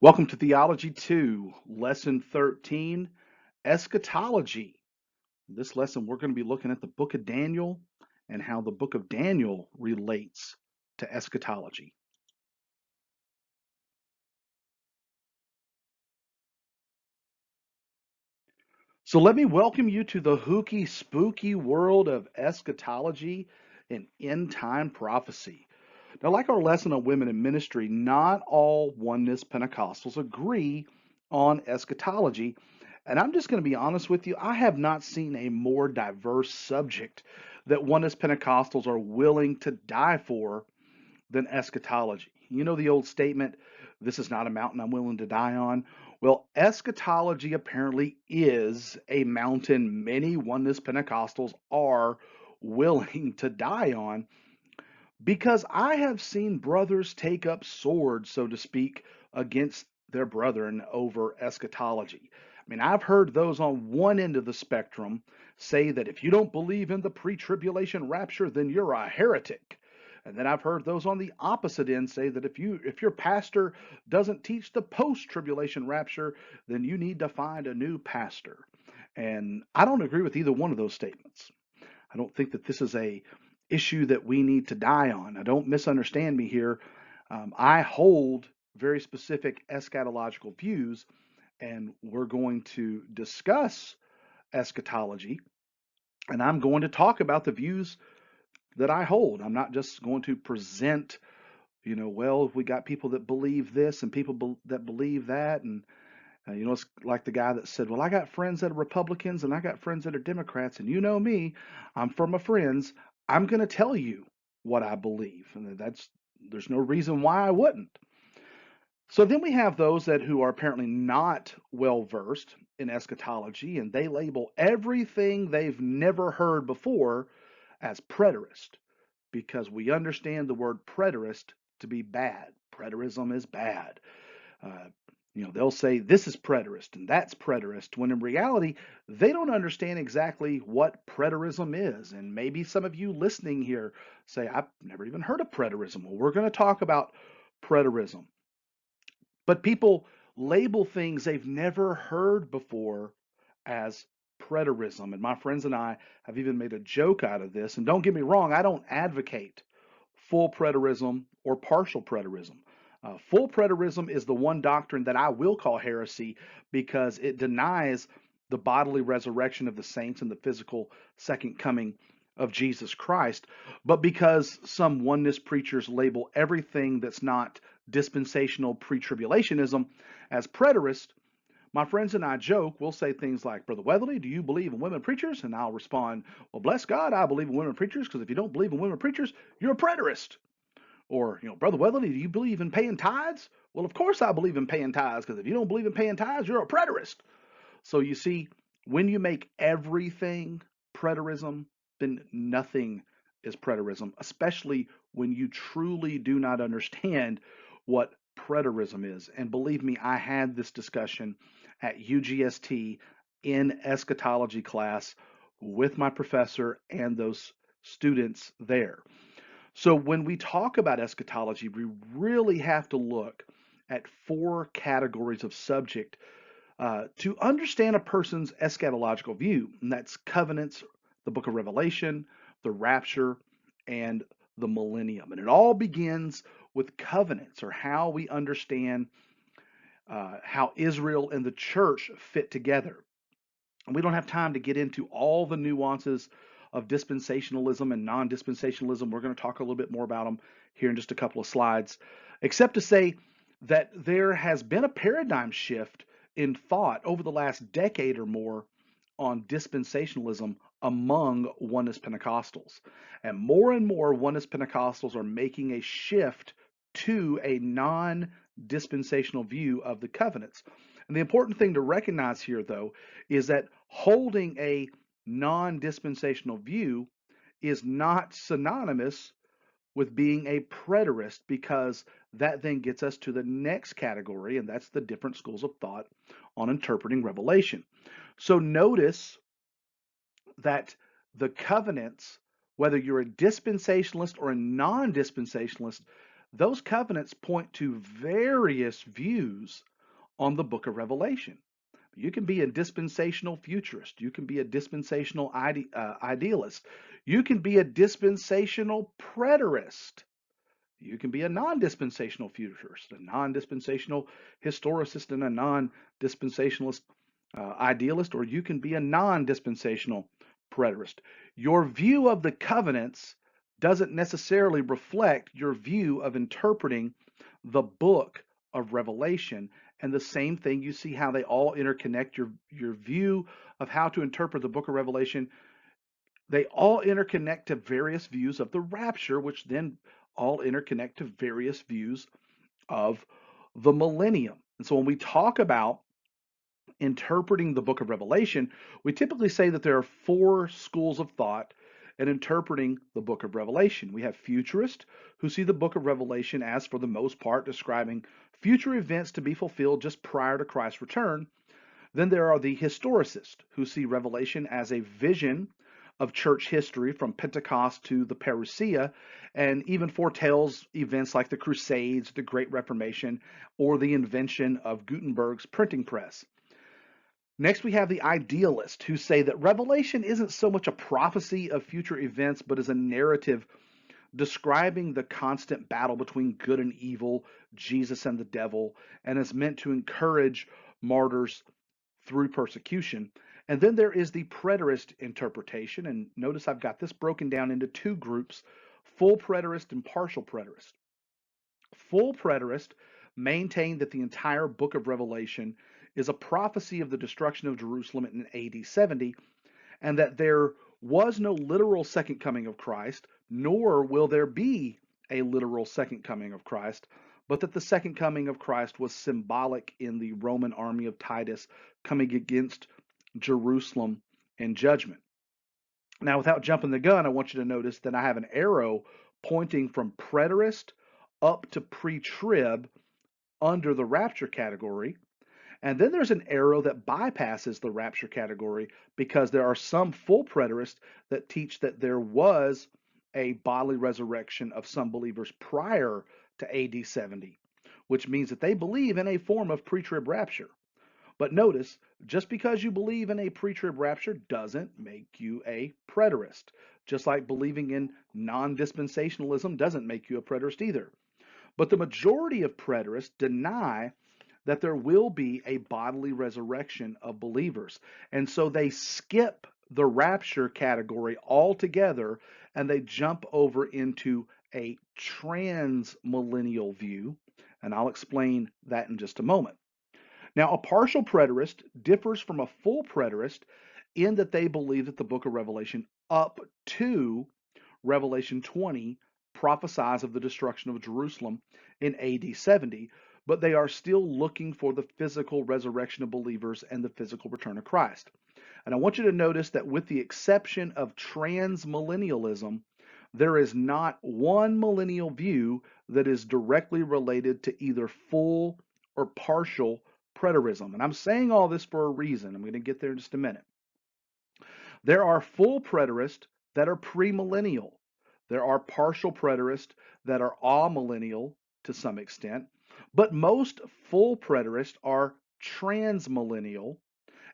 Welcome to Theology 2, Lesson 13, Eschatology. In this lesson, we're going to be looking at the book of Daniel and how the book of Daniel relates to eschatology. So let me welcome you to the hooky, spooky world of eschatology and end time prophecy. Now, like our lesson on women in ministry, not all oneness Pentecostals agree on eschatology. And I'm just going to be honest with you, I have not seen a more diverse subject that oneness Pentecostals are willing to die for than eschatology. You know the old statement, this is not a mountain I'm willing to die on? Well, eschatology apparently is a mountain many oneness Pentecostals are willing to die on because I have seen brothers take up swords, so to speak, against their brethren over eschatology. I mean, I've heard those on one end of the spectrum say that if you don't believe in the pre-tribulation rapture, then you're a heretic. And then I've heard those on the opposite end say that if your pastor doesn't teach the post-tribulation rapture, then you need to find a new pastor. And I don't agree with either one of those statements. I don't think that this is a issue that we need to die on. Now, don't misunderstand me here. I hold very specific eschatological views, and we're going to discuss eschatology, and I'm going to talk about the views that I hold. I'm not just going to present, well, we got people that believe this and that believe that, and it's like the guy that said, well, I got friends that are Republicans and I got friends that are Democrats, and you know me, I'm for my friends. I'm going to tell you what I believe, and there's no reason why I wouldn't. So then we have those that who are apparently not well versed in eschatology, and they label everything they've never heard before as preterist because we understand the word preterist to be bad. Preterism is bad. Uh, they'll say this is preterist and that's preterist, when in reality, they don't understand exactly what preterism is. And maybe some of you listening here say, I've never even heard of preterism. Well, we're going to talk about preterism. But people label things they've never heard before as preterism. And my friends and I have even made a joke out of this. And don't get me wrong, I don't advocate full preterism or partial preterism. Full preterism is the one doctrine that I will call heresy because it denies the bodily resurrection of the saints and the physical second coming of Jesus Christ. But because some oneness preachers label everything that's not dispensational pre-tribulationism as preterist, my friends and I joke, we'll say things like, Brother Weatherly, do you believe in women preachers? And I'll respond, well, bless God, I believe in women preachers, because if you don't believe in women preachers, you're a preterist. Or, Brother Weatherly, do you believe in paying tithes? Well, of course I believe in paying tithes, because if you don't believe in paying tithes, you're a preterist. So you see, when you make everything preterism, then nothing is preterism, especially when you truly do not understand what preterism is. And believe me, I had this discussion at UGST in eschatology class with my professor and those students there. So when we talk about eschatology, we really have to look at four categories of subject to understand a person's eschatological view, and that's covenants, the book of Revelation, the rapture, and the millennium. And it all begins with covenants, or how we understand how Israel and the church fit together. And we don't have time to get into all the nuances of dispensationalism and non-dispensationalism. We're going to talk a little bit more about them here in just a couple of slides, except to say that there has been a paradigm shift in thought over the last decade or more on dispensationalism among oneness Pentecostals. And more oneness Pentecostals are making a shift to a non-dispensational view of the covenants. And the important thing to recognize here, though, is that holding a non-dispensational view is not synonymous with being a preterist, because that then gets us to the next category, and that's the different schools of thought on interpreting Revelation. So notice that the covenants, whether you're a dispensationalist or a non-dispensationalist, those covenants point to various views on the book of Revelation. You can be a dispensational futurist. You can be a dispensational idealist. You can be a dispensational preterist. You can be a non-dispensational futurist, a non-dispensational historicist, and a non-dispensationalist idealist, or you can be a non-dispensational preterist. Your view of the covenants doesn't necessarily reflect your view of interpreting the book of Revelation. And the same thing, you see how they all interconnect. Your view of how to interpret the book of Revelation, they all interconnect to various views of the rapture, which then all interconnect to various views of the millennium. And so when we talk about interpreting the book of Revelation, we typically say that there are four schools of thought in interpreting the book of Revelation. We have futurists who see the book of Revelation as, for the most part, describing future events to be fulfilled just prior to Christ's return. Then there are the historicists who see Revelation as a vision of church history from Pentecost to the parousia, and even foretells events like the Crusades, the Great Reformation, or the invention of Gutenberg's printing press. Next, we have the idealists who say that Revelation isn't so much a prophecy of future events, but is a narrative describing the constant battle between good and evil, Jesus and the devil, and is meant to encourage martyrs through persecution. And then there is the preterist interpretation. And notice I've got this broken down into two groups: full preterist and partial preterist. Full preterists maintain that the entire book of Revelation is a prophecy of the destruction of Jerusalem in AD 70, and that there was no literal second coming of Christ, nor will there be a literal second coming of Christ, but that the second coming of Christ was symbolic in the Roman army of Titus coming against Jerusalem in judgment. Now, without jumping the gun, I want you to notice that I have an arrow pointing from preterist up to pre-trib under the rapture category. And then there's an arrow that bypasses the rapture category because there are some full preterists that teach that there was a bodily resurrection of some believers prior to AD 70, which means that they believe in a form of pre-trib rapture. But notice, just because you believe in a pre-trib rapture doesn't make you a preterist. Just like believing in non-dispensationalism doesn't make you a preterist either. But the majority of preterists deny that there will be a bodily resurrection of believers. And so they skip the rapture category altogether and they jump over into a transmillennial view. And I'll explain that in just a moment. Now, a partial preterist differs from a full preterist in that they believe that the book of Revelation up to Revelation 20 prophesies of the destruction of Jerusalem in AD 70, but they are still looking for the physical resurrection of believers and the physical return of Christ. And I want you to notice that with the exception of transmillennialism, there is not one millennial view that is directly related to either full or partial preterism. And I'm saying all this for a reason. I'm going to get there in just a minute. There are full preterists that are premillennial. There are partial preterists that are amillennial to some extent, but most full preterists are transmillennial,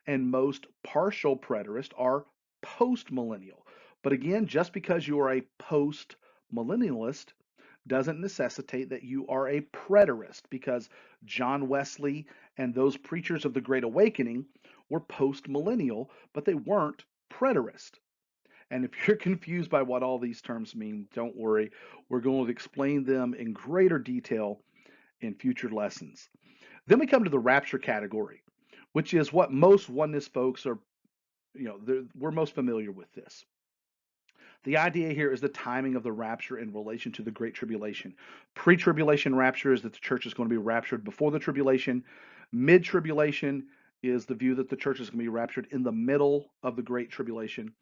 and most partial preterists are postmillennial. But again, just because you are a postmillennialist doesn't necessitate that you are a preterist, because John Wesley and those preachers of the Great Awakening were postmillennial, but they weren't preterist. And if you're confused by what all these terms mean, don't worry. We're going to explain them in greater detail in future lessons. Then we come to the rapture category, which is what most oneness folks are, we're most familiar with this. The idea here is the timing of the rapture in relation to the Great Tribulation. Pre-tribulation rapture is that the church is going to be raptured before the tribulation. Mid-tribulation is the view that the church is going to be raptured in the middle of the Great Tribulation.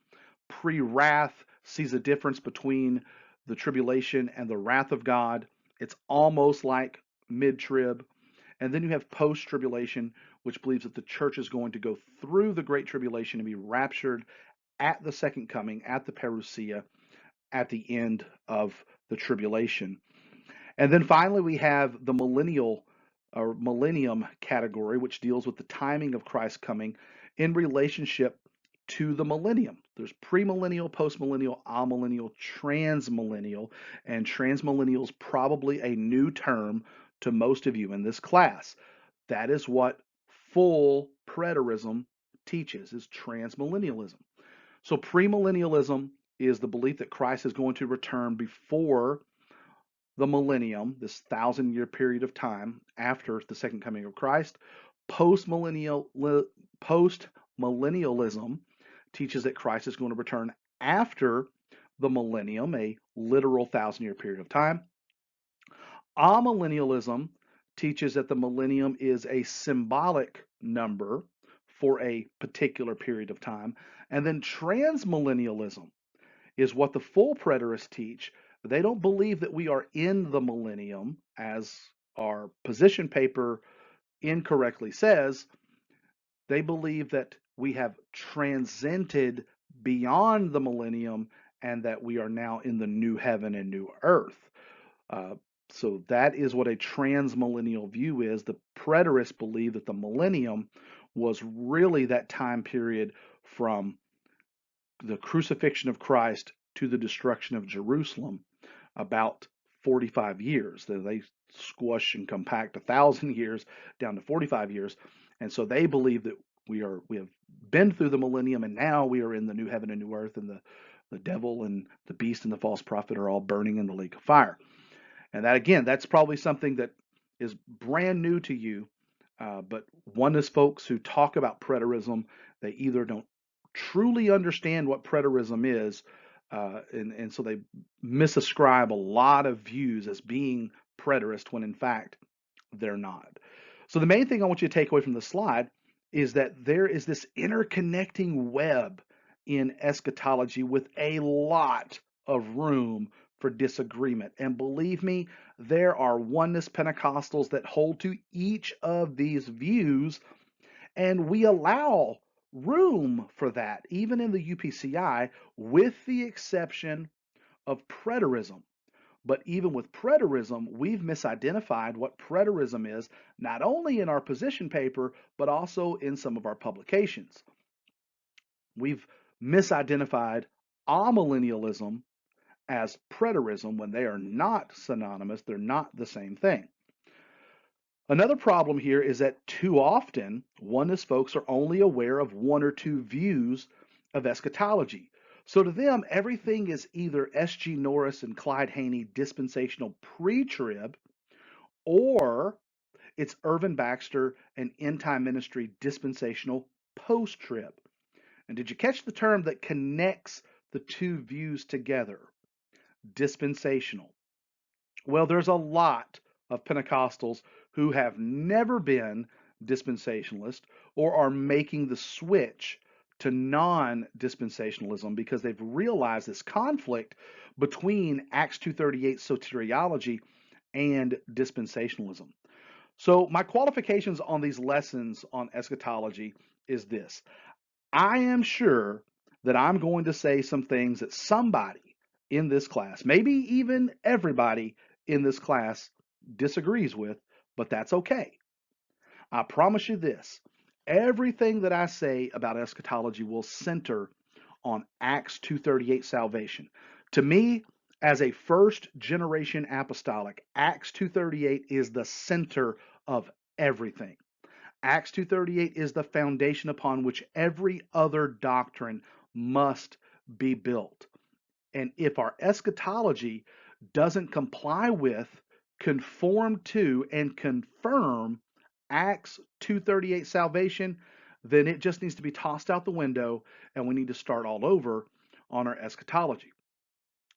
Pre-wrath sees a difference between the tribulation and the wrath of God. It's almost like mid-trib. And then you have post-tribulation, which believes that the church is going to go through the Great Tribulation and be raptured at the second coming, at the parousia, at the end of the tribulation. And then finally, we have the millennial or millennium category, which deals with the timing of Christ's coming in relationship to the millennium. There's premillennial, postmillennial, amillennial, transmillennial, and transmillennial is probably a new term to most of you in this class. That is what full preterism teaches, is transmillennialism. So premillennialism is the belief that Christ is going to return before the millennium, this 1,000-year period of time after the second coming of Christ. Post-millennialism teaches that Christ is going to return after the millennium, a literal 1,000-year period of time. Amillennialism teaches that the millennium is a symbolic number for a particular period of time. And then transmillennialism is what the full preterists teach. They don't believe that we are in the millennium, as our position paper incorrectly says. They believe that we have transcended beyond the millennium and that we are now in the new heaven and new earth. Uh, so that is what a transmillennial view is. The preterists believe that the millennium was really that time period from the crucifixion of Christ to the destruction of Jerusalem, about 45 years. They squash and compact 1,000 years down to 45 years, and so they believe that we have been through the millennium, and now we are in the new heaven and new earth, and the devil and the beast and the false prophet are all burning in the lake of fire. And that, again, that's probably something that is brand new to you. But oneness folks who talk about preterism, they either don't truly understand what preterism is, and so they misascribe a lot of views as being preterist when in fact they're not. So the main thing I want you to take away from the slide is that there is this interconnecting web in eschatology with a lot of room for disagreement. And believe me, there are oneness Pentecostals that hold to each of these views, and we allow room for that, even in the UPCI, with the exception of preterism. But even with preterism, we've misidentified what preterism is, not only in our position paper, but also in some of our publications. We've misidentified amillennialism as preterism when they are not synonymous, they're not the same thing. Another problem here is that too often oneness folks are only aware of one or two views of eschatology. So to them, everything is either S.G. Norris and Clyde Haney dispensational pre-trib, or it's Irvin Baxter and End Time Ministry dispensational post-trib. And did you catch the term that connects the two views together? Dispensational. Well, there's a lot of Pentecostals who have never been dispensationalist or are making the switch to non-dispensationalism because they've realized this conflict between Acts 2:38 soteriology and dispensationalism. So my qualifications on these lessons on eschatology is this. I am sure that I'm going to say some things that somebody in this class, maybe even everybody in this class, disagrees with, but that's okay. I promise you this, everything that I say about eschatology will center on Acts 2:38 salvation. To me, as a first generation apostolic, Acts 2:38 is the center of everything. Acts 2:38 is the foundation upon which every other doctrine must be built. And if our eschatology doesn't comply with, conform to, and confirm Acts 2:38 salvation, then it just needs to be tossed out the window and we need to start all over on our eschatology.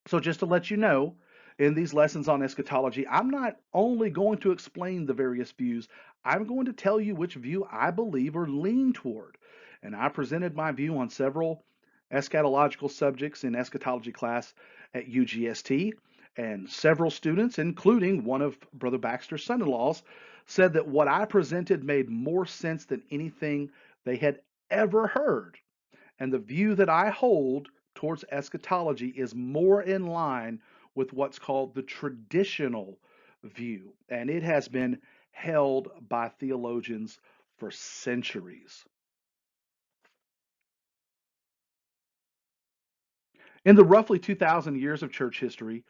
So just to let you know, in these lessons on eschatology, I'm not only going to explain the various views, I'm going to tell you which view I believe or lean toward. And I presented my view on several eschatological subjects in eschatology class at UGST, and several students, including one of Brother Baxter's son-in-laws, said that what I presented made more sense than anything they had ever heard. And the view that I hold towards eschatology is more in line with what's called the traditional view. And it has been held by theologians for centuries. In the roughly 2,000 years of church history,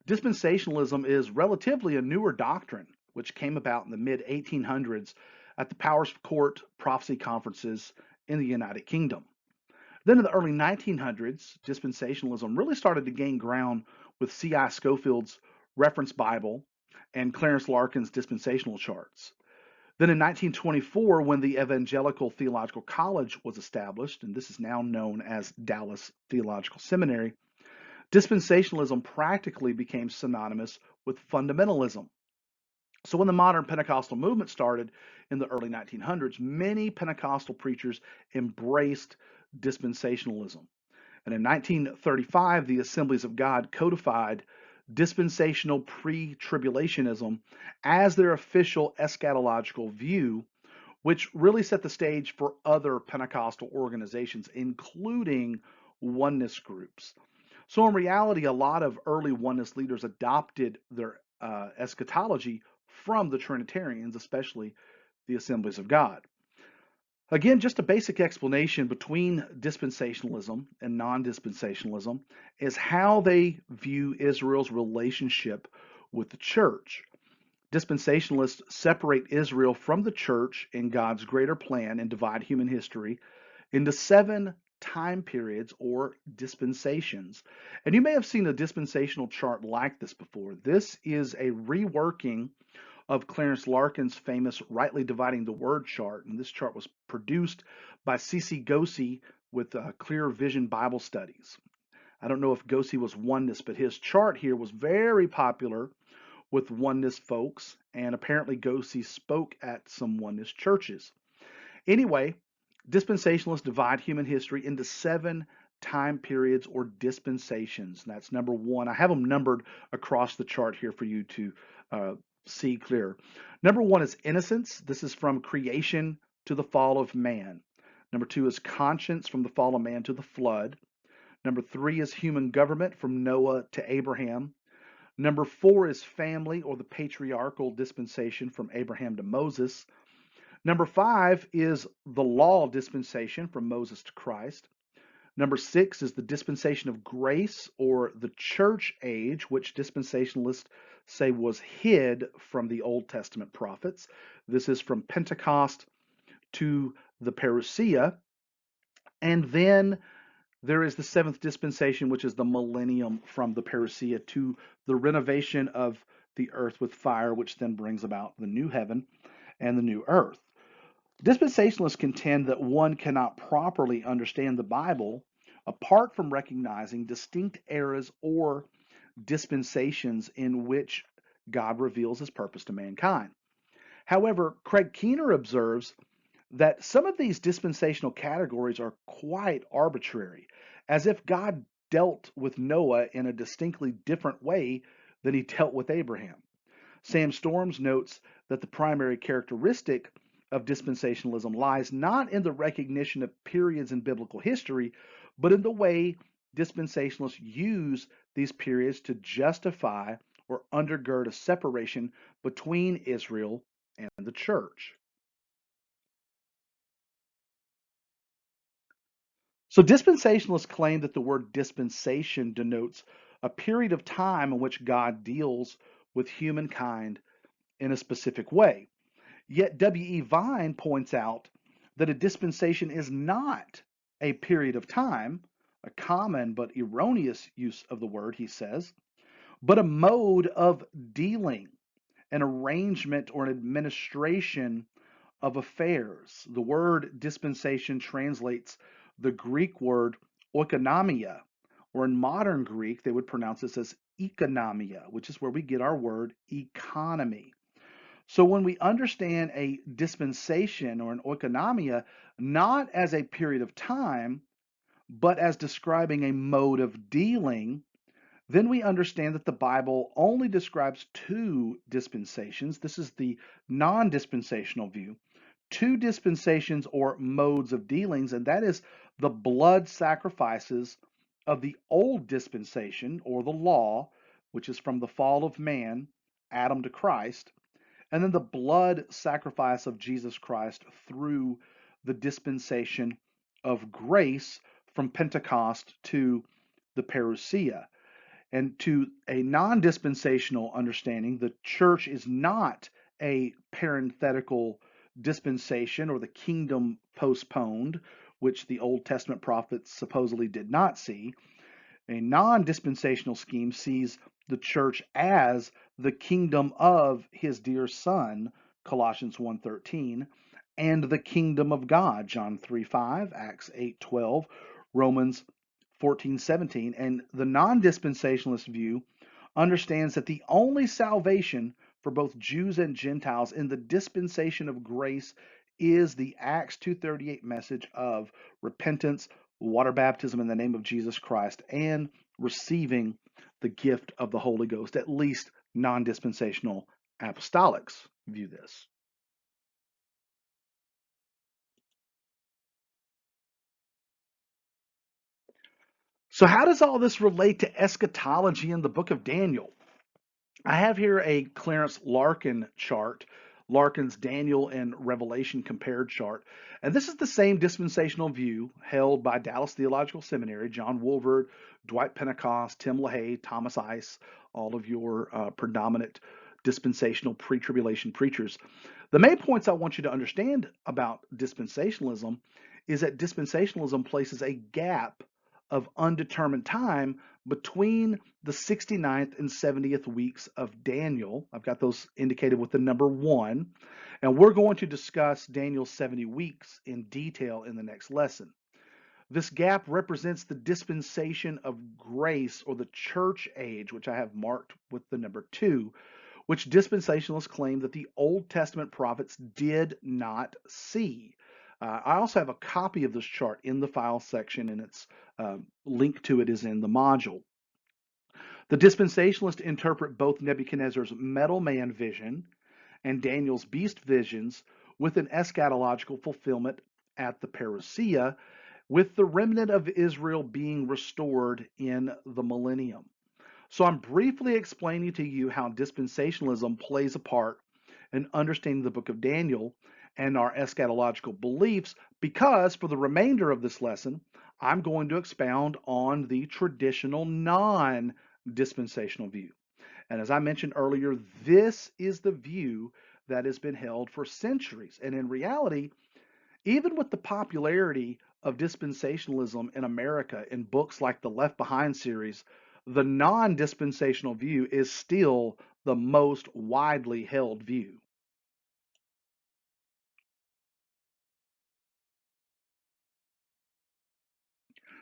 dispensationalism is relatively a newer doctrine, which came about in the mid 1800s at the Powers Court prophecy conferences in the United Kingdom. Then in the early 1900s, dispensationalism really started to gain ground with C.I. Scofield's Reference Bible and Clarence Larkin's dispensational charts. Then in 1924, when the Evangelical Theological College was established, and this is now known as Dallas Theological Seminary, dispensationalism practically became synonymous with fundamentalism. So when the modern Pentecostal movement started in the early 1900s, many Pentecostal preachers embraced dispensationalism. And in 1935, the Assemblies of God codified dispensational pre-tribulationism as their official eschatological view, which really set the stage for other Pentecostal organizations, including oneness groups. So, in reality, a lot of early oneness leaders adopted their eschatology from the Trinitarians, especially the Assemblies of God. Again, just a basic explanation between dispensationalism and non dispensationalism is how they view Israel's relationship with the church. Dispensationalists separate Israel from the church in God's greater plan and divide human history into 7 time periods or dispensations. And you may have seen a dispensational chart like this before. This is a reworking of Clarence Larkin's famous Rightly Dividing the Word chart. And this chart was produced by C.C. Gosse with Clear Vision Bible Studies. I don't know if Gosse was oneness, but his chart here was very popular with oneness folks, and apparently Gosse spoke at some oneness churches. Anyway, dispensationalists divide human history into 7 time periods or dispensations. And that's number 1. I have them numbered across the chart here for you to uh, see clear. Number 1 is innocence. This is from creation to the fall of man. Number 2 is conscience, from the fall of man to the flood. Number 3 is human government, from Noah to Abraham. Number 4 is family, or the patriarchal dispensation, from Abraham to Moses. Number 5 is the law dispensation, from Moses to Christ. Number 6 is the dispensation of grace, or the church age, which dispensationalists say was hid from the Old Testament prophets. This is from Pentecost to the parousia. And then there is the 7th dispensation, which is the millennium, from the parousia to the renovation of the earth with fire, which then brings about the new heaven and the new earth. Dispensationalists contend that one cannot properly understand the Bible apart from recognizing distinct eras or dispensations in which God reveals his purpose to mankind. However, Craig Keener observes that some of these dispensational categories are quite arbitrary, as if God dealt with Noah in a distinctly different way than he dealt with Abraham. Sam Storms notes that the primary characteristic of dispensationalism lies not in the recognition of periods in biblical history, but in the way dispensationalists use these periods to justify or undergird a separation between Israel and the church. So dispensationalists claim that the word dispensation denotes a period of time in which God deals with humankind in a specific way. Yet W.E. Vine points out that a dispensation is not a period of time, a common but erroneous use of the word, he says, but a mode of dealing, an arrangement or an administration of affairs. The word dispensation translates the Greek word oikonomia, or in modern Greek, they would pronounce this as economia, which is where we get our word economy. So when we understand a dispensation or an oikonomia not as a period of time, but as describing a mode of dealing, then we understand that the Bible only describes 2 dispensations. This is the non dispensational view. 2 dispensations or modes of dealings, and that is the blood sacrifices of the old dispensation or the law, which is from the fall of man, Adam to Christ, and then the blood sacrifice of Jesus Christ through the dispensation of grace from Pentecost to the parousia. And to a non dispensational understanding, the church is not a parenthetical dispensation or the kingdom postponed, which the Old Testament prophets supposedly did not see. A non-dispensational scheme sees the church as the kingdom of his dear son, Colossians 1:13, and the kingdom of God, John 3:5, Acts 8:12, Romans 14:17. And the non-dispensationalist view understands that the only salvation for both Jews and Gentiles in the dispensation of grace is the Acts 2:38 message of repentance, water baptism in the name of Jesus Christ, and receiving the gift of the Holy Ghost. At least non-dispensational apostolics view this. So how does all this relate to eschatology in the book of Daniel? I have here a Clarence Larkin chart, Larkin's Daniel and Revelation compared chart. And this is the same dispensational view held by Dallas Theological Seminary, John Woolvard, Dwight Pentecost, Tim LaHaye, Thomas Ice, all of your predominant dispensational pre-tribulation preachers. The main points I want you to understand about dispensationalism is that dispensationalism places a gap of undetermined time between the 69th and 70th weeks of Daniel. I've got those indicated with the number 1. And we're going to discuss Daniel's 70 weeks in detail in the next lesson. This gap represents the dispensation of grace or the church age, which I have marked with the number 2, which dispensationalists claim that the Old Testament prophets did not see. I also have a copy of this chart in the file section, and its link to it is in the module. The dispensationalists interpret both Nebuchadnezzar's metal man vision and Daniel's beast visions with an eschatological fulfillment at the parousia, with the remnant of Israel being restored in the millennium. So I'm briefly explaining to you how dispensationalism plays a part in understanding the book of Daniel and our eschatological beliefs, because for the remainder of this lesson, I'm going to expound on the traditional non-dispensational view. And as I mentioned earlier, this is the view that has been held for centuries. And in reality, even with the popularity of dispensationalism in America in books like the Left Behind series, the non-dispensational view is still the most widely held view.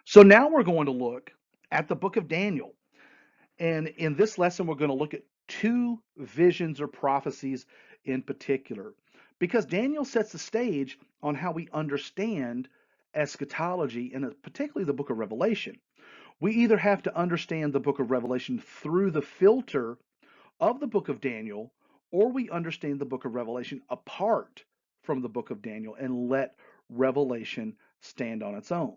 So now we're going to look at the book of Daniel. And in this lesson, we're going to look at 2 visions or prophecies in particular, because Daniel sets the stage on how we understand eschatology, and particularly the book of Revelation. We either have to understand the book of Revelation through the filter of the book of Daniel, or we understand the book of Revelation apart from the book of Daniel and let Revelation stand on its own.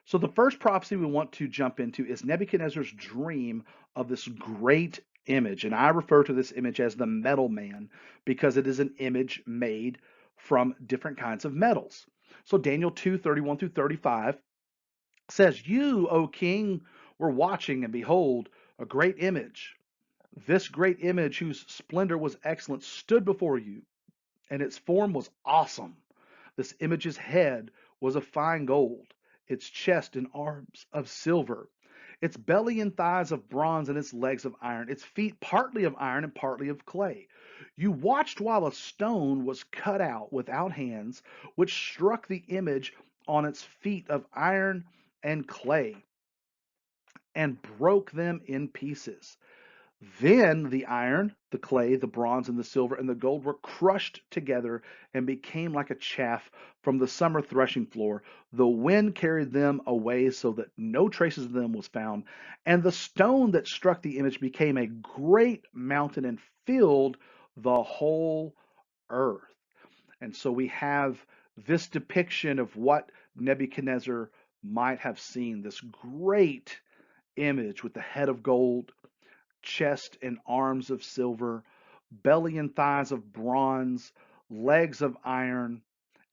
So the first prophecy we want to jump into is Nebuchadnezzar's dream of this great image. And I refer to this image as the metal man because it is an image made from different kinds of metals. So Daniel 2:31 through 35 says, "You, O king, were watching, and behold, a great image. This great image, whose splendor was excellent, stood before you, and its form was awesome. This image's head was of fine gold, its chest and arms of silver, its belly and thighs of bronze, and its legs of iron, its feet partly of iron and partly of clay. You watched while a stone was cut out without hands, which struck the image on its feet of iron and clay, and broke them in pieces. Then the iron, the clay, the bronze, and the silver, and the gold were crushed together and became like a chaff from the summer threshing floor. The wind carried them away so that no traces of them was found. And the stone that struck the image became a great mountain and filled the whole earth." And so we have this depiction of what Nebuchadnezzar might have seen, this great image with the head of gold, chest and arms of silver, belly and thighs of bronze, legs of iron,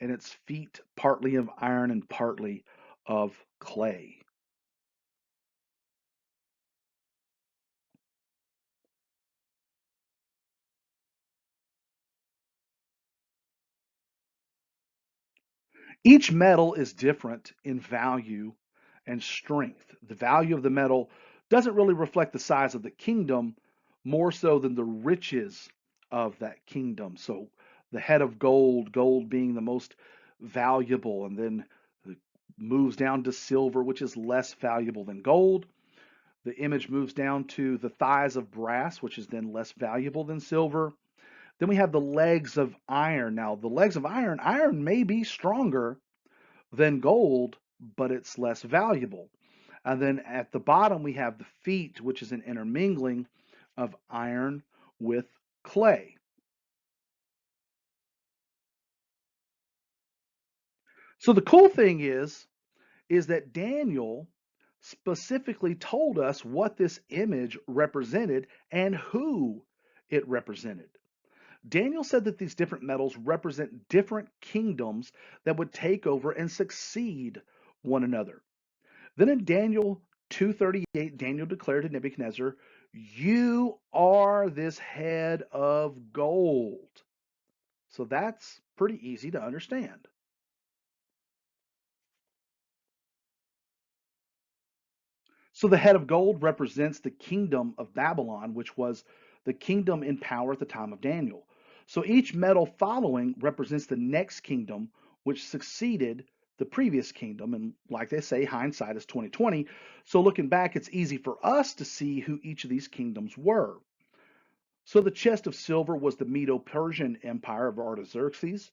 and its feet partly of iron and partly of clay. Each metal is different in value and strength. The value of the metal doesn't really reflect the size of the kingdom more so than the riches of that kingdom. So the head of gold, gold being the most valuable, and then it moves down to silver, which is less valuable than gold. The image moves down to the thighs of brass, which is then less valuable than silver. Then we have the legs of iron. Now, the legs of iron, iron may be stronger than gold, but it's less valuable. And then at the bottom, we have the feet, which is an intermingling of iron with clay. So the cool thing is that Daniel specifically told us what this image represented and who it represented. Daniel said that these different metals represent different kingdoms that would take over and succeed one another. Then in Daniel 2:38, Daniel declared to Nebuchadnezzar, "You are this head of gold." So that's pretty easy to understand. So the head of gold represents the kingdom of Babylon, which was the kingdom in power at the time of Daniel. So each metal following represents the next kingdom which succeeded the previous kingdom. And like they say, hindsight is 2020. So looking back, it's easy for us to see who each of these kingdoms were. So the chest of silver was the Medo-Persian Empire of Artaxerxes.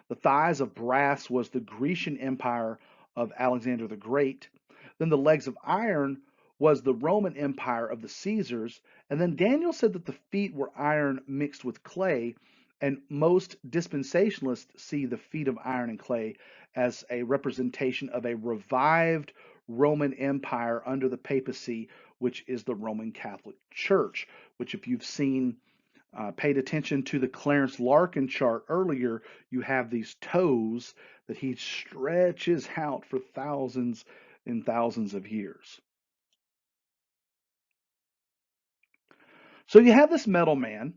The thighs of brass was the Grecian Empire of Alexander the Great. Then the legs of iron was the Roman Empire of the Caesars. And then Daniel said that the feet were iron mixed with clay. And most dispensationalists see the feet of iron and clay as a representation of a revived Roman Empire under the papacy, which is the Roman Catholic Church, which, if you've seen paid attention to the Clarence Larkin chart earlier, you have these toes that he stretches out for thousands and thousands of years. So you have this metal man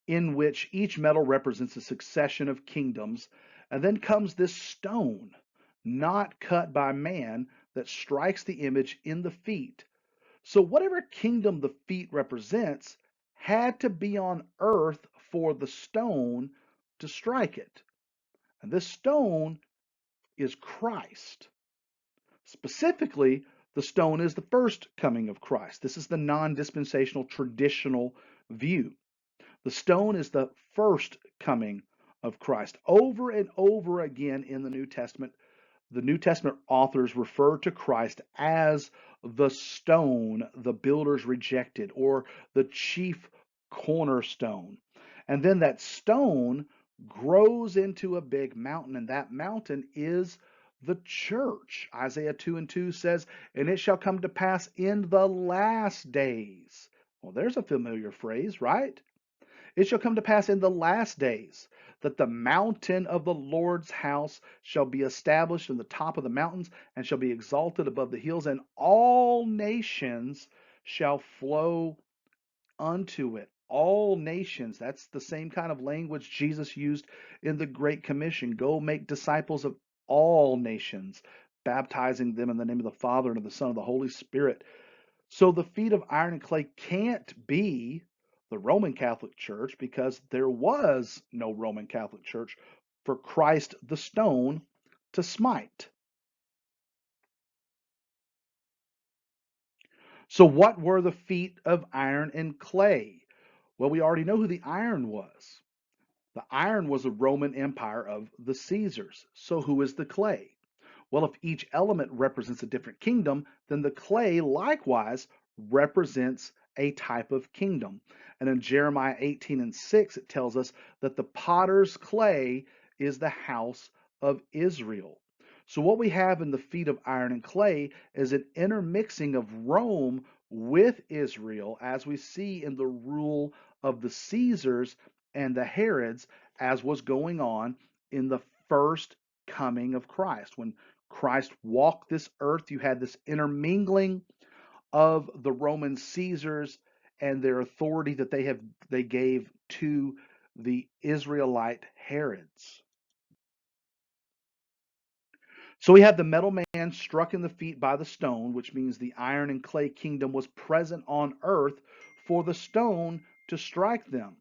in which each metal represents a succession of kingdoms, and then comes this stone, not cut by man, that strikes the image in the feet. So whatever kingdom the feet represents had to be on earth for the stone to strike it. And this stone is Christ. Specifically, the stone is the first coming of Christ. This is the non dispensational traditional view. The stone is the first coming of Christ. Over and over again in the New Testament authors refer to Christ as the stone the builders rejected, or the chief cornerstone. And then that stone grows into a big mountain, and that mountain is the church. Isaiah 2 and 2 says, "And it shall come to pass in the last days." Well, there's a familiar phrase, right? It shall come to pass in the last days that the mountain of the Lord's house shall be established in the top of the mountains, and shall be exalted above the hills, and all nations shall flow unto it. All nations. That's the same kind of language Jesus used in the Great Commission. Go make disciples of all nations, baptizing them in the name of the Father and of the Son and of the Holy Spirit. So the feet of iron and clay can't be the Roman Catholic Church, because there was no Roman Catholic Church for Christ the stone to smite. So what were the feet of iron and clay? Well, we already know who the iron was. The iron was a Roman Empire of the Caesars. So who is the clay? Well, if each element represents a different kingdom, then the clay likewise represents a type of kingdom. And in Jeremiah 18 and 6, it tells us that the potter's clay is the house of Israel. So, what we have in the feet of iron and clay is an intermixing of Rome with Israel, as we see in the rule of the Caesars and the Herods, as was going on in the first coming of Christ. When Christ walked this earth, you had this intermingling of the Roman Caesars and their authority that they gave to the Israelite Herods. So we have the metal man struck in the feet by the stone, which means the iron and clay kingdom was present on earth for the stone to strike them.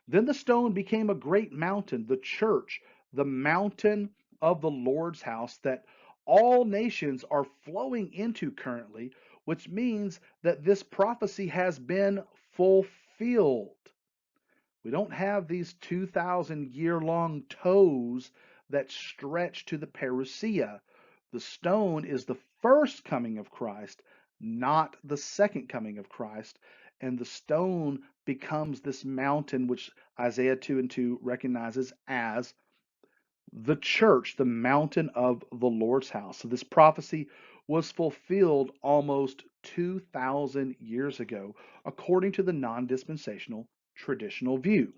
Then the stone became a great mountain, the church, the mountain of the Lord's house that all nations are flowing into currently, which means that this prophecy has been fulfilled. We don't have these 2,000-year-long toes that stretch to the parousia. The stone is the first coming of Christ, not the second coming of Christ. And the stone becomes this mountain, which Isaiah 2 and 2 recognizes as the church, the mountain of the Lord's house. So this prophecy was fulfilled almost 2,000 years ago, according to the non dispensational traditional view.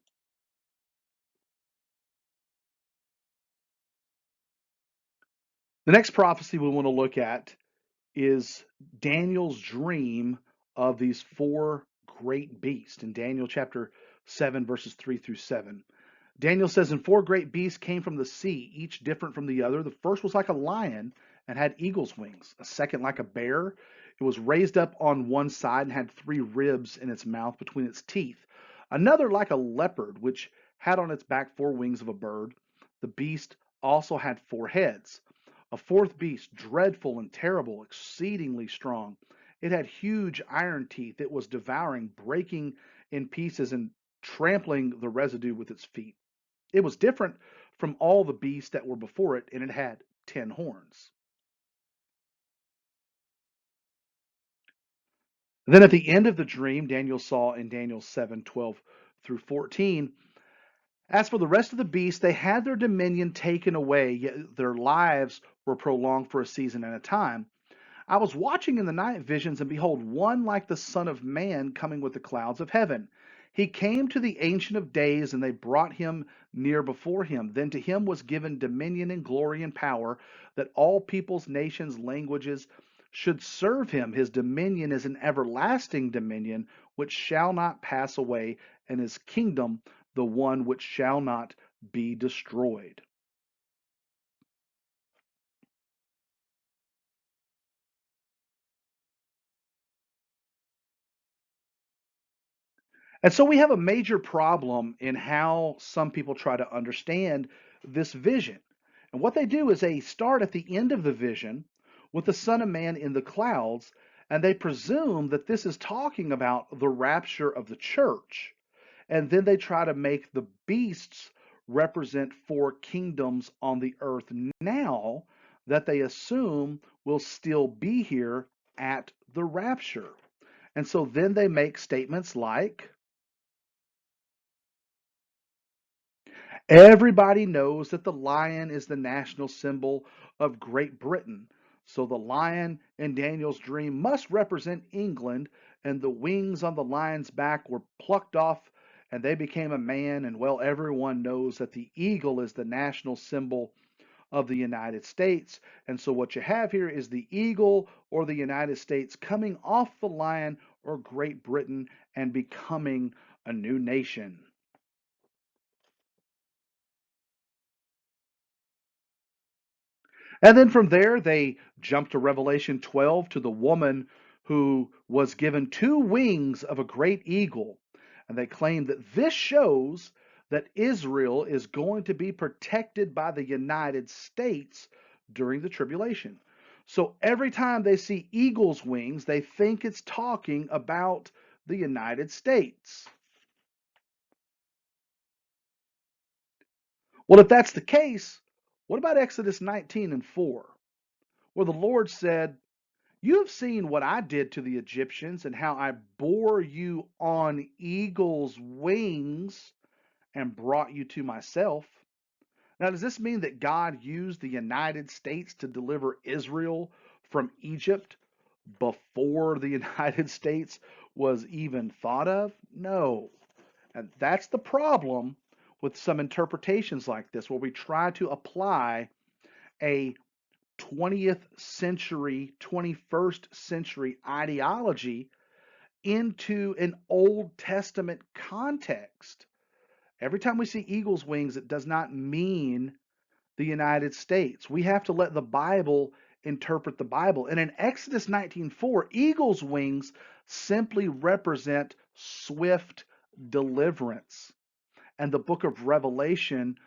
The next prophecy we want to look at is Daniel's dream of these four great beasts in Daniel chapter 7, verses 3 through 7. Daniel says, And four great beasts came from the sea, each different from the other. The first was like a lion and had eagle's wings, a second like a bear. It was raised up on one side and had three ribs in its mouth between its teeth. Another like a leopard, which had on its back four wings of a bird. The beast also had four heads. A fourth beast, dreadful and terrible, exceedingly strong. It had huge iron teeth. It was devouring, breaking in pieces, and trampling the residue with its feet. It was different from all the beasts that were before it, and it had 10 horns. Then at the end of the dream, Daniel saw in Daniel 7:12 through 14, as for the rest of the beasts, they had their dominion taken away, yet their lives were prolonged for a season and a time. I was watching in the night visions, and behold, one like the Son of Man coming with the clouds of heaven. He came to the Ancient of Days, and they brought him near before him. Then to him was given dominion and glory and power, that all peoples, nations, languages should serve him. His dominion is an everlasting dominion which shall not pass away, and his kingdom the one which shall not be destroyed. And so we have a major problem in how some people try to understand this vision. And what they do is they start at the end of the vision with the Son of Man in the clouds, and they presume that this is talking about the rapture of the church. And then they try to make the beasts represent four kingdoms on the earth now that they assume will still be here at the rapture. And so then they make statements like, everybody knows that the lion is the national symbol of Great Britain. So the lion in Daniel's dream must represent England, and the wings on the lion's back were plucked off and they became a man. And well, everyone knows that the eagle is the national symbol of the United States. And so what you have here is the eagle or the United States coming off the lion or Great Britain and becoming a new nation. And then from there, they jump to Revelation 12 to the woman who was given two wings of a great eagle. And they claim that this shows that Israel is going to be protected by the United States during the tribulation. So every time they see eagle's wings, they think it's talking about the United States. Well, if that's the case, what about Exodus 19 and 4, where the Lord said, You have seen what I did to the Egyptians and how I bore you on eagle's wings and brought you to myself. Now, does this mean that God used the United States to deliver Israel from Egypt before the United States was even thought of? No. And that's the problem with some interpretations like this, where we try to apply a 20th century, 21st century ideology into an Old Testament context. Every time we see eagle's wings, it does not mean the United States. We have to let the Bible interpret the Bible. And in Exodus 19:4, eagle's wings simply represent swift deliverance. And the book of Revelation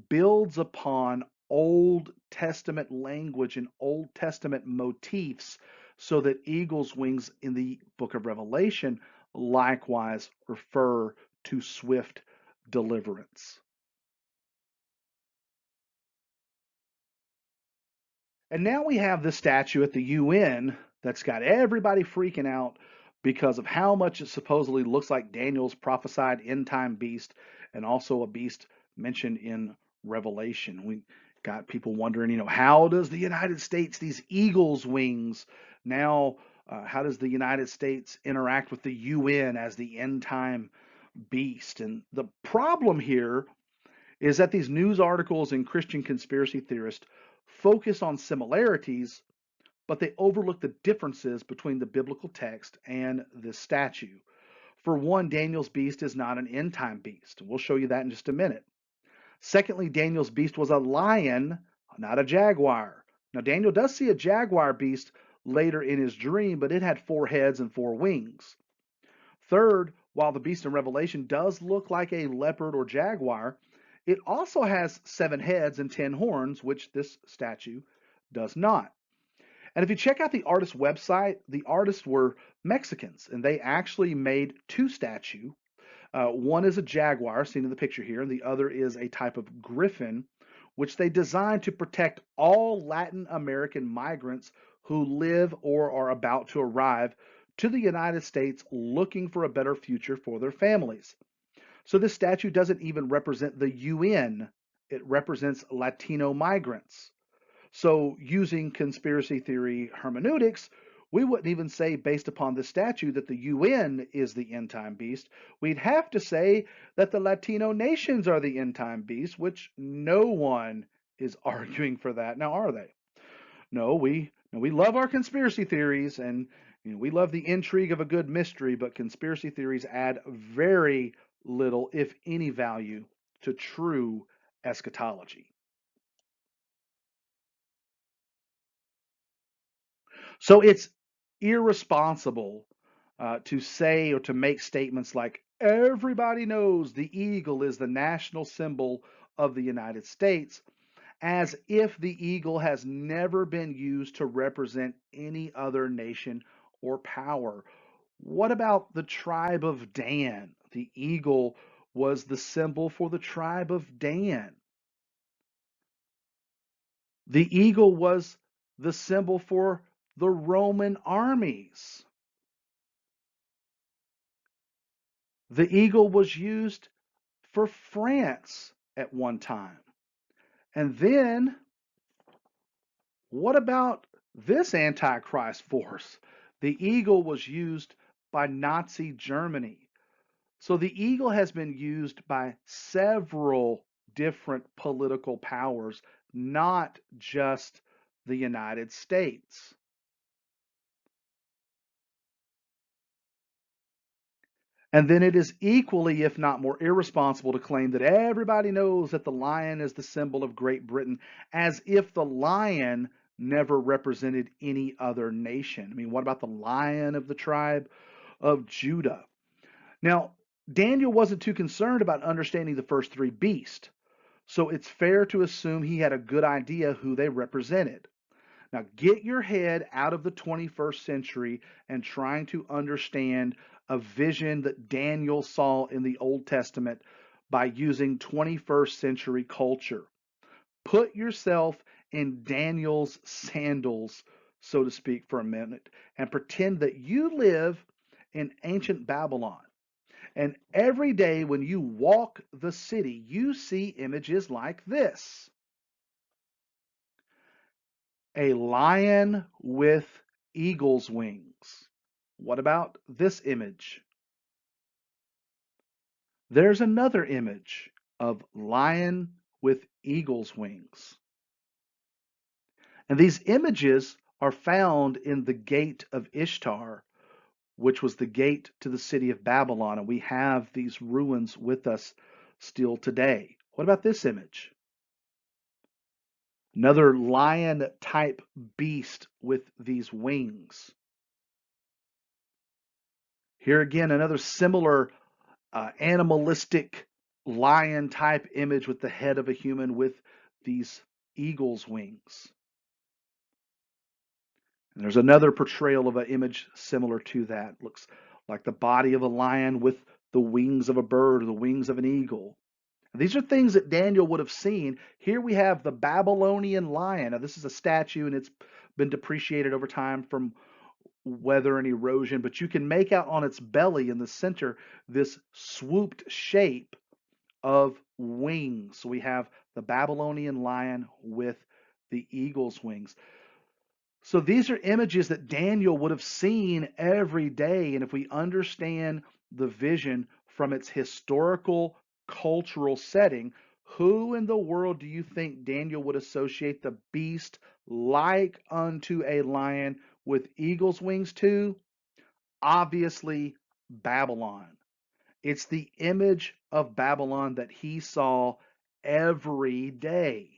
builds upon Old Testament language and Old Testament motifs so that eagle's wings in the book of Revelation likewise refer to swift deliverance. And now we have this statue at the UN that's got everybody freaking out because of how much it supposedly looks like Daniel's prophesied end time beast and also a beast mentioned in Revelation. We got people wondering, how does the United States, these eagle's wings, now, how does the United States interact with the UN as the end time beast? And the problem here is that these news articles and Christian conspiracy theorists focus on similarities, but they overlook the differences between the biblical text and this statue. For one, Daniel's beast is not an end time beast. We'll show you that in just a minute. Secondly, Daniel's beast was a lion, not a jaguar. Now, Daniel does see a jaguar beast later in his dream, but it had 4 heads and 4 wings. Third, while the beast in Revelation does look like a leopard or jaguar, it also has 7 heads and 10 horns, which this statue does not. And if you check out the artist's website, the artists were Mexicans, and they actually made 2 statues. One is a jaguar, seen in the picture here, and the other is a type of griffin, which they designed to protect all Latin American migrants who live or are about to arrive to the United States looking for a better future for their families. So this statue doesn't even represent the UN, it represents Latino migrants. So, using conspiracy theory hermeneutics, we wouldn't even say, based upon this statue, that the UN is the end time beast. We'd have to say that the Latino nations are the end time beast, which no one is arguing for that. Now, are they? No, we love our conspiracy theories, and we love the intrigue of a good mystery, but conspiracy theories add very little, if any, value to true eschatology. So it's irresponsible to say or to make statements like everybody knows the eagle is the national symbol of the United States, as if the eagle has never been used to represent any other nation or power. What about the tribe of Dan? The eagle was the symbol for the tribe of Dan. The eagle was the symbol for the Roman armies. The eagle was used for France at one time. And then, what about this Antichrist force? The eagle was used by Nazi Germany. So the eagle has been used by several different political powers, not just the United States. And then it is equally, if not more irresponsible, to claim that everybody knows that the lion is the symbol of Great Britain, as if the lion never represented any other nation. I mean, what about the lion of the tribe of Judah? Now, Daniel wasn't too concerned about understanding the first 3 beasts, so it's fair to assume he had a good idea who they represented. Now, get your head out of the 21st century and trying to understand a vision that Daniel saw in the Old Testament by using 21st century culture. Put yourself in Daniel's sandals, so to speak, for a minute and pretend that you live in ancient Babylon. And every day when you walk the city, you see images like this: a lion with eagle's wings. What about this image? There's another image of lion with eagle's wings. And these images are found in the gate of Ishtar, which was the gate to the city of Babylon. And we have these ruins with us still today. What about this image? Another lion type beast with these wings. Here again, another similar animalistic lion type image with the head of a human with these eagle's wings. And there's another portrayal of an image similar to that. Looks like the body of a lion with the wings of a bird or the wings of an eagle. These are things that Daniel would have seen. Here we have the Babylonian lion. Now, this is a statue and it's been depreciated over time from weather and erosion, but you can make out on its belly in the center this swooped shape of wings. So we have the Babylonian lion with the eagle's wings. So these are images that Daniel would have seen every day. And if we understand the vision from its historical, cultural setting, who in the world do you think Daniel would associate the beast like unto a lion with eagle's wings to? Obviously, Babylon. It's the image of Babylon that he saw every day.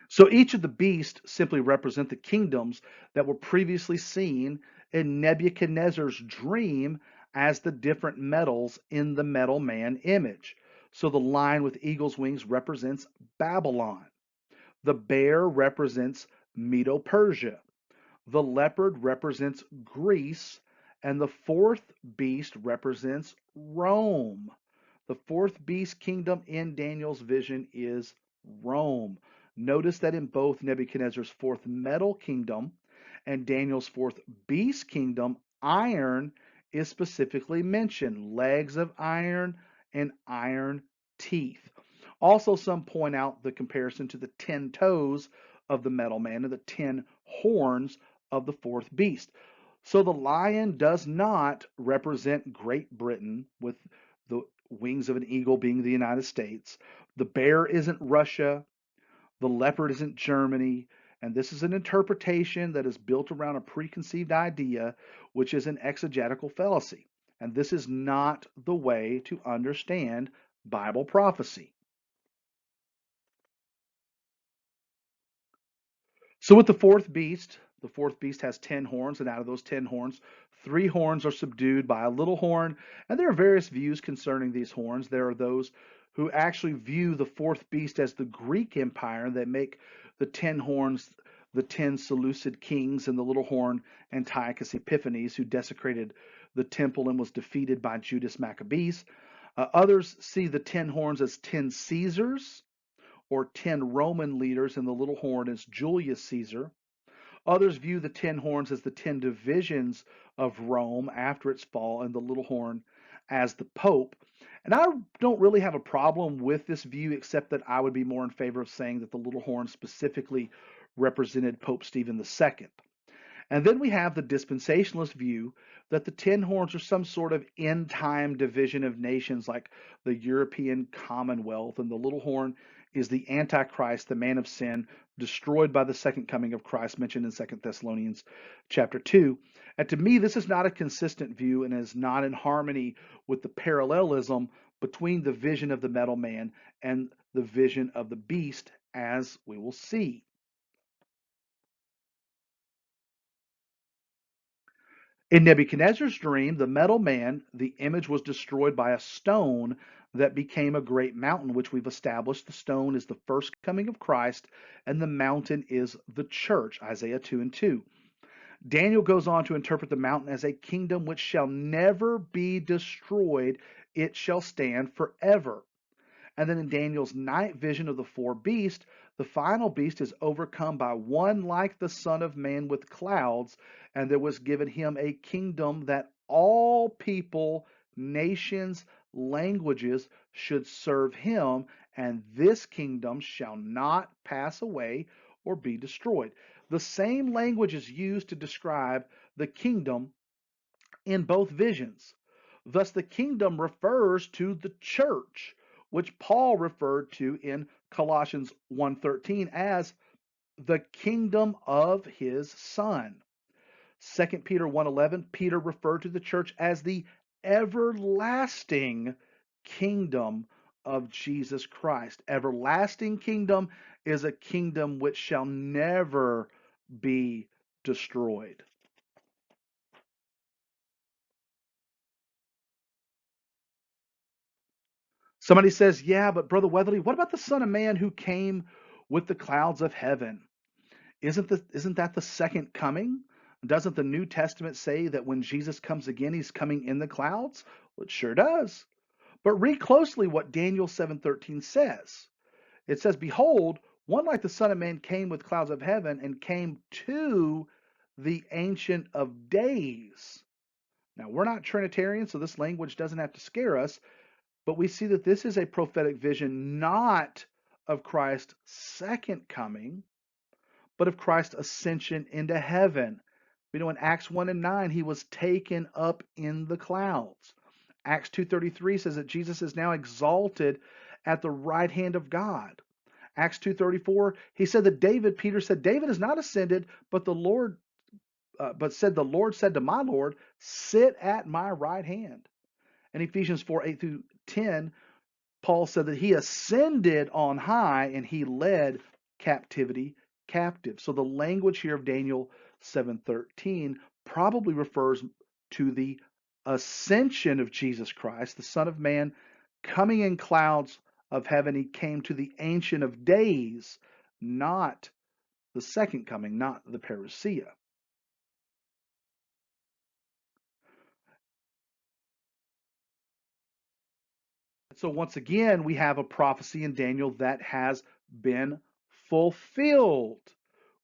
So each of the beasts simply represent the kingdoms that were previously seen in Nebuchadnezzar's dream as the different metals in the metal man image. So the lion with eagle's wings represents Babylon. The bear represents Medo-Persia. The leopard represents Greece, and the fourth beast represents Rome. The fourth beast kingdom in Daniel's vision is Rome. Notice that in both Nebuchadnezzar's fourth metal kingdom and Daniel's fourth beast kingdom, iron is specifically mentioned, legs of iron and iron teeth. Also, some point out the comparison to the 10 toes of the metal man and the 10 horns of the fourth beast. So the lion does not represent Great Britain with the wings of an eagle being the United States. The bear isn't Russia. The leopard isn't Germany. And this is an interpretation that is built around a preconceived idea, which is an exegetical fallacy. And this is not the way to understand Bible prophecy. So with the fourth beast has 10 horns, and out of those 10 horns, 3 horns are subdued by a little horn. And there are various views concerning these horns. There are those who actually view the fourth beast as the Greek Empire that make the 10 horns the 10 Seleucid kings and the little horn Antiochus Epiphanes, who desecrated the temple and was defeated by Judas Maccabees. Others see the 10 horns as 10 Caesars or 10 Roman leaders, and the little horn is Julius Caesar. Others view the 10 horns as the 10 divisions of Rome after its fall, and the little horn as the Pope. And I don't really have a problem with this view, except that I would be more in favor of saying that the little horn specifically represented Pope Stephen II. And then we have the dispensationalist view that the 10 horns are some sort of end time division of nations like the European Commonwealth, and the little horn is the Antichrist, the man of sin, destroyed by the second coming of Christ, mentioned in 2 Thessalonians chapter 2. And to me, this is not a consistent view and is not in harmony with the parallelism between the vision of the metal man and the vision of the beast, as we will see. In Nebuchadnezzar's dream, the metal man, the image was destroyed by a stone that became a great mountain, which we've established. The stone is the first coming of Christ, and the mountain is the church, Isaiah 2 and 2. Daniel goes on to interpret the mountain as a kingdom which shall never be destroyed, it shall stand forever. And then in Daniel's night vision of the four beasts, the final beast is overcome by one like the Son of Man with clouds, and there was given him a kingdom that all people, nations, languages should serve him, and this kingdom shall not pass away or be destroyed. The same language is used to describe the kingdom in both visions. Thus, the kingdom refers to the church, which Paul referred to in Colossians 1:13 as the kingdom of his son. 2 Peter 1:11, Peter referred to the church as the everlasting kingdom of Jesus Christ. Everlasting kingdom is a kingdom which shall never be destroyed. Somebody says, yeah, but Brother Weatherly, what about the Son of Man who came with the clouds of heaven? Isn't that the second coming? Doesn't the New Testament say that when Jesus comes again, he's coming in the clouds? Well, it sure does. But read closely what Daniel 7:13 says. It says, behold, one like the Son of Man came with clouds of heaven and came to the Ancient of Days. Now, we're not Trinitarians, so this language doesn't have to scare us, but we see that this is a prophetic vision not of Christ's second coming, but of Christ's ascension into heaven. We know in Acts 1 and 9, he was taken up in the clouds. Acts 2:33 says that Jesus is now exalted at the right hand of God. Acts 2:34, he said that Peter said, David is not ascended, but the Lord said to my Lord, sit at my right hand. And Ephesians 4:8 through 10, Paul said that he ascended on high and he led captivity captive. So the language here of Daniel 7:13 probably refers to the ascension of Jesus Christ, the Son of Man, coming in clouds of heaven. He came to the Ancient of Days, not the second coming, not the parousia. So once again, we have a prophecy in Daniel that has been fulfilled.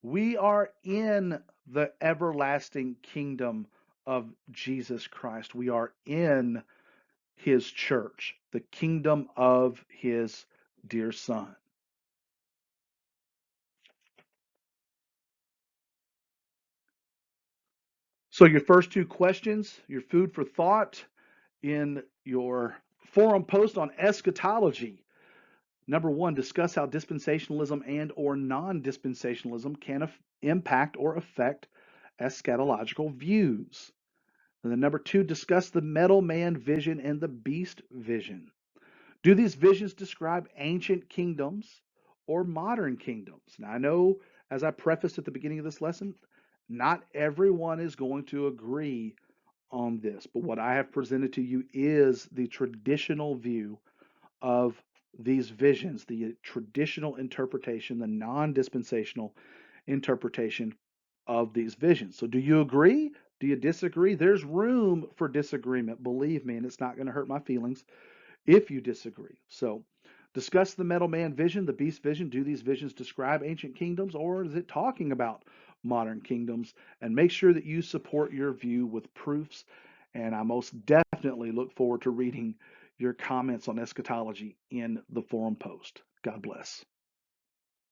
We are in the everlasting kingdom of Jesus Christ. We are in his church, the kingdom of his dear son. So your first two questions, your food for thought in your forum post on eschatology. Number one, discuss how dispensationalism and or non-dispensationalism can impact or affect eschatological views. And then number two, discuss the metal man vision and the beast vision. Do these visions describe ancient kingdoms or modern kingdoms? Now, I know, as I prefaced at the beginning of this lesson, not everyone is going to agree on this, but what I have presented to you is the traditional view of these visions, the traditional interpretation, the non dispensational interpretation of these visions. So, do you agree? Do you disagree? There's room for disagreement, believe me, and it's not going to hurt my feelings if you disagree. So, discuss the metal man vision, the beast vision. Do these visions describe ancient kingdoms, or is it talking about modern kingdoms? And make sure that you support your view with proofs. And I most definitely look forward to reading your comments on eschatology in the forum post. God bless.